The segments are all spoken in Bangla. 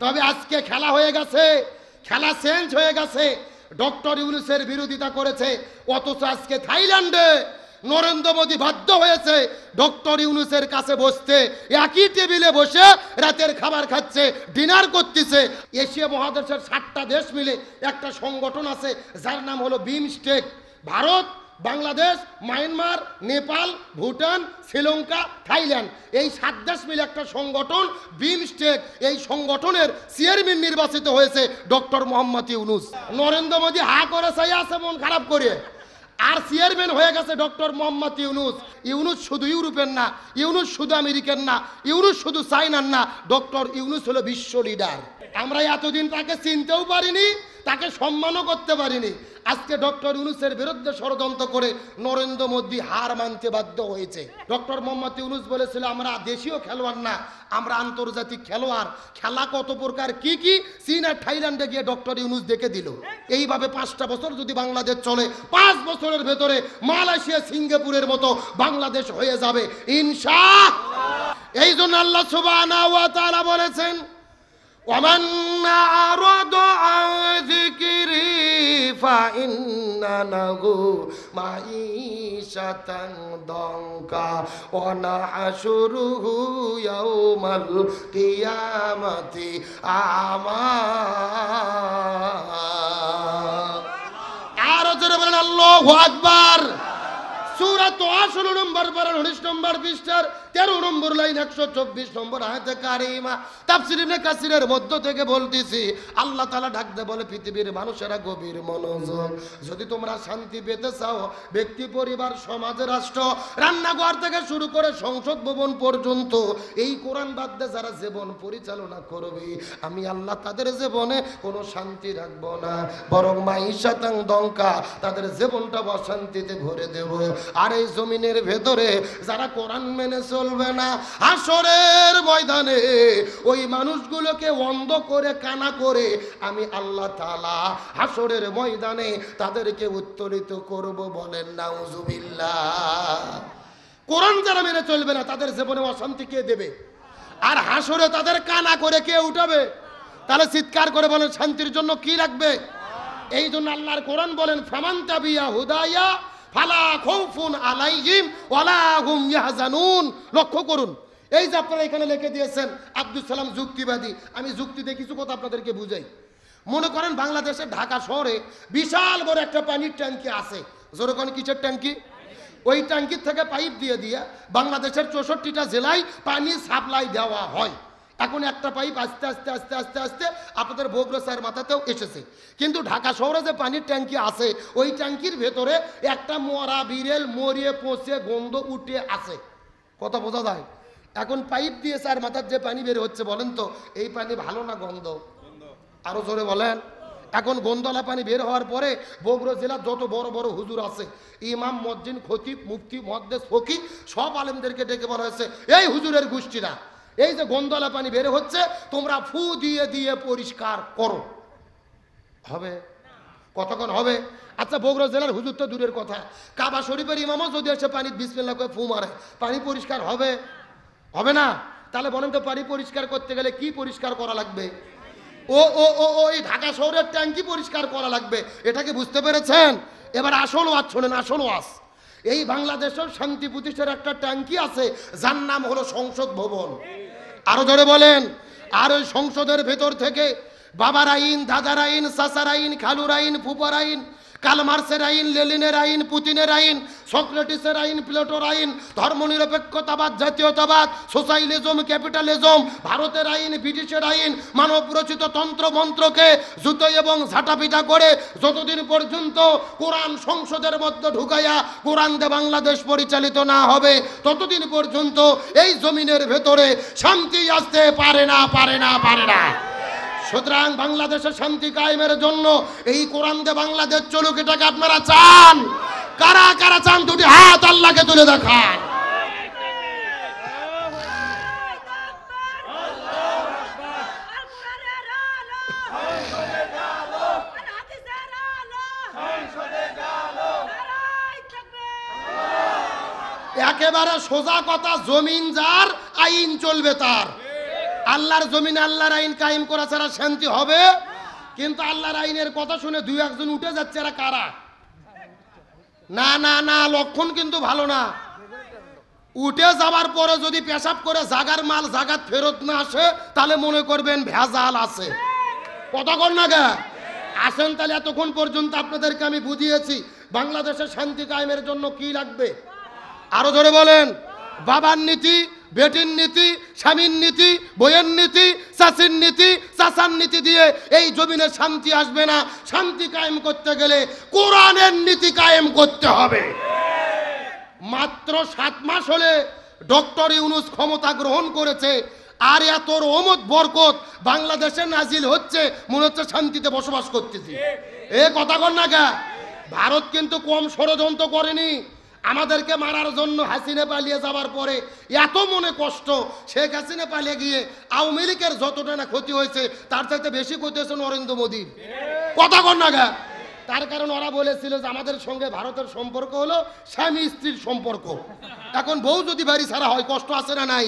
তবে আজকে খেলা হয়ে গেছে, খেলা চেঞ্জ হয়ে গেছে। ডক্টর ইউনূসের বিরোধিতা করেছে, অথচ আজকে থাইল্যান্ডে নরেন্দ্র মোদী বাধ্য হয়েছে ডক্টর ইউনূসের কাছে বসতে, একই টেবিলে বসে রাতের খাবার খাচ্ছে, ডিনার করতেছে। এশিয়া মহাদেশের 7টা দেশ মিলে একটা সংগঠন আছে যার নাম হলো বিমস্টেক। ভারত, বাংলাদেশ, মায়ানমার, নেপাল, ভুটান, শ্রীলঙ্কা, থাইল্যান্ড, এই 7 দেশ মিলে একটা সংগঠন বিমস্টেক। এই সংগঠনের চেয়ারম্যান নির্বাচিত হয়েছে ডক্টর মোহাম্মদ ইউনূস। নরেন্দ্র মোদী হা করে চাই আছে মন খারাপ করে, আর চেয়ারম্যান হয়ে গেছে ডক্টর মোহাম্মদ ইউনূস। ইউনূস শুধু ইউরোপের না, ইউনূস শুধু আমেরিকার না, ইউনূস শুধু চাইনার না, ডক্টর ইউনূস হলো বিশ্ব লিডার। আমরা এতদিন তাকে চিনতেও পারিনি, তাকে সম্মানও করতে পারিনি। আজকে ডক্টর ইউনূসের বিরুদ্ধে ষড়যন্ত্র করে নরেন্দ্র মোদী হার মানতে বাধ্য হয়েছে। ডক্টর মোহাম্মদ ইউনূস বলেছিল আমরা দেশীয় খেলোয়াড় না, আমরা আন্তর্জাতিক খেলোয়াড়। খেলা কত প্রকার কি কি চীন আর থাইল্যান্ডে গিয়ে ডক্টর ইউনূস দেখে দিল। এইভাবে 5টা বছর যদি বাংলাদেশ চলে, 5 বছরের ভেতরে মালয়েশিয়া, সিঙ্গাপুরের মতো বাংলাদেশ হয়ে যাবে ইনশাআল্লাহ। এই জন্য আল্লাহ সুবহানাহু ওয়া তাআলা বলেছেন, ومن أعرض عن ذكري فإن له معيشة ضنكا ونحشره يوم القيامة أعمى। আরো জোরে বলেন আল্লাহু আকবার। সূরা তোহা 16 নম্বর পারা 19 নম্বর পৃষ্ঠার 13 নম্বর লাইন 124 নম্বর আয়াতে কারিমা। তাফসীর ইবনে কাসিরের মধ্য থেকে বলতেছি, আল্লাহ তাআলা ডাকতে বলে পৃথিবীর মানুষেরা গভীর মনোযোগ। যদি তোমরা শান্তি পেতে চাও, ব্যক্তি, পরিবার, সমাজ, রাষ্ট্র, রান্নাঘর থেকে শুরু করে সংসদ ভবন পর্যন্ত এই কোরআন বাদ দিয়ে যারা জীবন পরিচালনা করবে, আমি আল্লাহ তাদের জীবনে কোনো শান্তি রাখবো না, বরং মাইশাতাং দঙ্কা, তাদের জীবনটা অশান্তিতে ভরে দেব। আর এই জমিনের ভেতরে যারা কোরআন মেনে চলবে না, হাসরের ময়দানে ওই মানুষগুলোকে অন্ধ করে কানা করে আমি আল্লাহ তাআলা হাসরের ময়দানে তাদেরকে উত্তোলিত করব। বলেন নাউজুবিল্লাহ। কোরআন যারা মেনে চলবে না তাদের জীবনে অশান্তি কে দেবে? আর হাসরে তাদের কানা করে কে উঠাবে? তাহলে চিৎকার করে বলেন শান্তির জন্য কি লাগবে? এই জন্য আল্লাহর কোরআন বলেন, ফামান তাবিয়া হুদায়া ফালা খাউফুন আলাইহিম ওয়ালা হুম ইয়াহজানুন। লক্ষ্য করুন, এই যে আপনারা এখানে লিখে দিয়েছেন আব্দুল সালাম যুক্তিবাদী। আমি যুক্তি দিয়ে কিছু কথা আপনাদেরকে বুঝাই। মনে করেন বাংলাদেশের ঢাকা শহরে বিশাল বড় একটা পানির ট্যাঙ্কি আছে। জোরে কোন কিসের ট্যাঙ্কি? ওই ট্যাঙ্কির থেকে পাইপ দিয়ে দিয়ে বাংলাদেশের 64টা জেলায় পানি সাপ্লাই দেওয়া হয়। এখন একটা পাইপ আস্তে আস্তে আস্তে আস্তে আস্তে আপনাদের বগুড়া স্যার মাথাতেও এসেছে। কিন্তু ঢাকা শহরে যে পানির ট্যাঙ্কি আছে, ওই ট্যাঙ্কির ভেতরে একটা মরা বিড়েল মরিয়ে পচে গন্ধ উঠে আছে। কথা বোঝা যায়? এখন পাইপ দিয়ে স্যার মাথার যে পানি বের হচ্ছে, বলেন তো এই পানি ভালো না গন্ধ? আরো জোরে বলেন। এখন গন্ধলা পানি বের হওয়ার পরে বগুড়া জেলার যত বড় বড় হুজুর আছে, ইমাম, মজ্জিন, খতিব, মুফতি, মুহাদ্দিস, ফকিহ, সব আলেমদেরকে ডেকে বলা হয়েছে, এই হুজুরের গোষ্ঠীরা, এই যে গন্ধলা পানি বের হচ্ছে তোমরা ফু দিয়ে দিয়ে পরিষ্কার করো। হবে? কতক্ষণ হবে? আচ্ছা, বগুড়া জেলার হুজুর তো দূরের কথা, কাবা শরীফের ইমামও যদি এসে পানি বিসমিল্লাহ করে ফু মারে, পানি পরিষ্কার হবে? হবে না। তাহলে বলেন তো পানি পরিষ্কার করতে গেলে কি পরিষ্কার করা লাগবে? ওই ঢাকা শহরের ট্যাঙ্কি পরিষ্কার করা লাগবে। এটা কি বুঝতে পেরেছেন? এবার আসল ওয়াজ শোনেন, আসল ওয়াজ। এই বাংলাদেশের শান্তি প্রতিষ্ঠার একটা ট্যাঙ্কি আছে যার নাম হলো সংসদ ভবন। আরো জোরে বলেন। আর ওই সংসদের ভেতর থেকে বাবার আইন, দাদার আইন, চাচার আইন, খালুর আইন, ফুপার আইন, কালমার্সের আইন, লেনিনের আইন, পুতিনের আইন, সক্রেটিসের আইন, প্লেটোর আইন, ধর্মনিরপেক্ষতাবাদ, জাতীয়তাবাদ, সোশ্যালিজম, ক্যাপিটালিজম, ভারতের আইন, ব্রিটিশের আইন, মানব রচিত তন্ত্র মন্ত্রকে জুতো এবং ঝাঁটাপিটা করে যতদিন পর্যন্ত কোরআন সংসদের মধ্যে ঢুকাইয়া কোরআন দিয়ে বাংলাদেশ পরিচালিত না হবে, ততদিন পর্যন্ত এই জমিনের ভেতরে শান্তি আসতে পারে না, পারে না, পারে না। সুতরাং বাংলাদেশের শান্তি কায়েমের জন্য এই কোরআন দিয়ে বাংলাদেশ চলুক, এটাকে আপনারা চান? কারা কারা চান? দুটি হাত আল্লাহকে তুলে দেখান। একেবারে সোজা কথা, জমিন যার, আইন চলবে তার। আল্লাহর জমিনে আল্লাহর আইন কায়েম করা ছাড়া শান্তি হবে? কিন্তু আল্লাহর আইনের কথা শুনে দুই একজন উঠে যাচ্ছে, এরা কারা? না না না, লক্ষণ কিন্তু ভালো না। উঠে যাবার পরে যদি পেশাব করে জাগার মাল জাগাত ফেরত না আসে, তাহলে মনে করবেন ভেজাল আছে। কতক্ষণ না গে আসেন? তাহলে এতক্ষণ পর্যন্ত আপনাদেরকে আমি বুঝিয়েছি বাংলাদেশের শান্তি কায়েমের জন্য কি লাগবে। আরো ধরে বলেন, বাবার নীতি, বেটির নীতি, স্বামীর নীতি, বইয়ের নীতি, চাষির নীতি, চাষার নীতি দিয়ে এই জমিনে শান্তি আসবে না। শান্তি কায়েম করতে গেলে কোরআনের নীতি কায়েম করতে হবে। মাত্র 7 মাস হলে ডক্টর ইউনূস ক্ষমতা গ্রহণ করেছে, আর এত রহমত বরকত বাংলাদেশে নাজিল হচ্ছে, মনে হচ্ছে শান্তিতে বসবাস করতেছি। এ কথা কর না গা। ভারত কিন্তু কম ষড়যন্ত্র করেনি। আমাদেরকে মারার জন্য হাসিনা পালিয়ে যাওয়ার পরে এত মনে কষ্ট, শেখ হাসিনা পালিয়ে গিয়ে আওয়ামী লীগের যতটা না ক্ষতি হয়েছে, তার চাইতে বেশি ক্ষতি হয়েছে নরেন্দ্র মোদীর। কথা কর না গা। তার কারণ ওরা বলেছিল যে আমাদের সঙ্গে ভারতের সম্পর্ক হলো স্বামী স্ত্রীর সম্পর্ক। এখন বউ যদি বাড়ি ছাড়া হয়, কষ্ট আছে না নাই?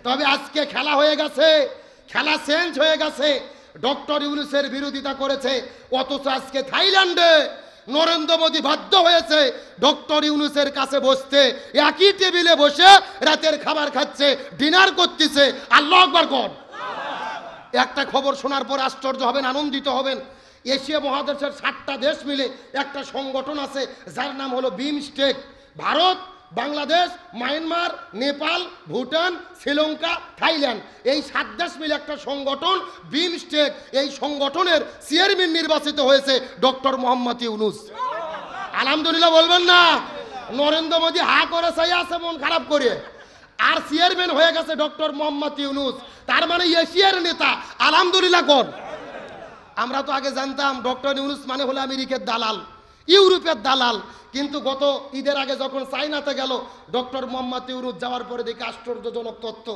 তবে আজকে খেলা হয়ে গেছে, খেলা চেঞ্জ হয়ে গেছে। ডক্টর ইউনূসের বিরোধিতা করেছে, অথচ আজকে থাইল্যান্ডে নরেন্দ্র মোদী বাধ্য হয়েছে ডক্টর ইউনূসের কাছে বসতে। একই টেবিলে বসে রাতের খাবার খাচ্ছে, ডিনার করতেছে। আল্লাহু আকবার কর। একটা খবর শোনার পর আশ্চর্য হবেন, আনন্দিত হবেন। এশিয়া মহাদেশের 7টা দেশ মিলে একটা সংগঠন আছে, যার নাম হলো বিমস্টেক। ভারত, বাংলাদেশ, মায়ানমার, নেপাল, ভুটান, শ্রীলঙ্কা, থাইল্যান্ড, এই 7 দেশ মিলে একটা সংগঠন বিমস্টেক। এই সংগঠনের চেয়ারম্যান নির্বাচিত হয়েছে ডক্টর মোহাম্মদ ইউনূস। আলহামদুলিল্লাহ বলবেন না? নরেন্দ্র মোদী হা করে চাই আছে মন খারাপ করে, আর চেয়ারম্যান হয়ে গেছে ডক্টর মোহাম্মদ ইউনূস। তার মানে এশিয়ার নেতা। আলহামদুলিল্লাহ কর। আমরা তো আগে জানতাম ডক্টর ইউনূস মানে হলো আমেরিকার দালাল, ইউরোপের দালাল। কিন্তু গত ঈদের আগে যখন চায়নাতে গেল ডক্টর মোহাম্মদ ইউনূস, যাওয়ার পরে দেখে আশ্চর্যজনক তথ্য,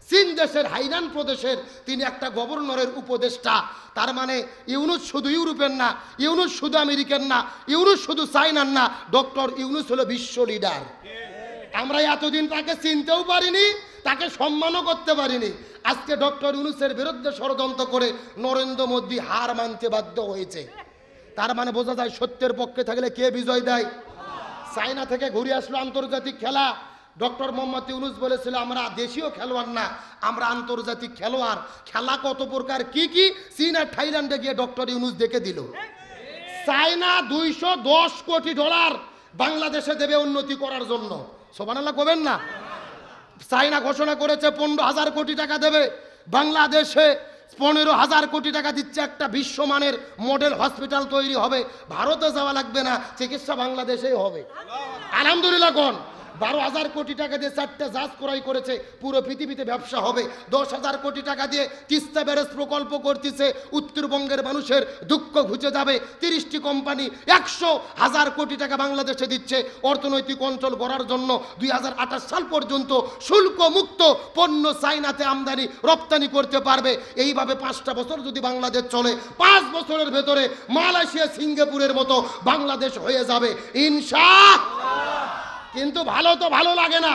চীন দেশের হাইনান প্রদেশের তিনি একটা গভর্নরের উপদেষ্টা। তার মানে ইউনূস শুধু ইউরোপের না, ইউনূস শুধু আমেরিকার না, ইউনূস শুধু চায়নার না, ডক্টর ইউনূস হলো বিশ্ব লিডার। আমরা এতদিন তাকে চিনতেও পারিনি, তাকে সম্মানও করতে পারিনি। আজকে ডক্টর ইউনূসের বিরুদ্ধে ষড়যন্ত্র করে নরেন্দ্র মোদী হার মানতে বাধ্য হয়েছে। তার মানে বোঝা যায় সত্যের পক্ষে থাকলে কে বিজয় দেয়। চায়না থেকে ঘুরে আসলো আন্তর্জাতিক খেলা। ডক্টর মোহাম্মদ ইউনূস বলেছিল আমরা দেশীয় খেলোয়াড় না, আমরা আন্তর্জাতিক খেলোয়াড়। খেলা কত প্রকার কি কি চীন আর থাইল্যান্ডে গিয়ে ডক্টর ইউনূস দেখে দিল। চায়না $210 কোটি বাংলাদেশে দেবে উন্নতি করার জন্য। সুবহানাল্লাহ কবেন না? চায়না ঘোষণা করেছে 15,000 কোটি টাকা দেবে বাংলাদেশে। 15,000 কোটি টাকা দিচ্ছে, একটা বিশ্বমানের মডেল হসপিটাল তৈরি হবে। ভারতে যাওয়া লাগবে না, চিকিৎসা বাংলাদেশেই হবে। আলহামদুলিল্লাহ কোন 12,000 কোটি টাকা দিয়ে 4টা জাহাজ ক্রয় করেছে, পুরো পৃথিবীতে ব্যবসা হবে। 10,000 কোটি টাকা দিয়ে তিস্তা ব্যারেজ প্রকল্প করতেছে, উত্তরবঙ্গের মানুষের দুঃখ ঘুচে যাবে। 30টি কোম্পানি 100,000 কোটি টাকা বাংলাদেশে দিচ্ছে অর্থনৈতিক অঞ্চল গড়ার জন্য। 2028 সাল পর্যন্ত শুল্ক মুক্ত পণ্য চায়নাতে আমদানি রপ্তানি করতে পারবে। এইভাবে 5টা বছর যদি বাংলাদেশ চলে, 5 বছরের ভেতরে মালয়েশিয়া, সিঙ্গাপুরের মতো বাংলাদেশ হয়ে যাবে ইনশাআল্লাহ। কিন্তু ভালো তো ভালো লাগে না,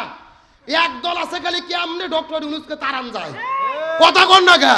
একদল আছে খালি কেমনে ডক্টর ইউনূসকে তাড়ান যায়। কথা কন না গা।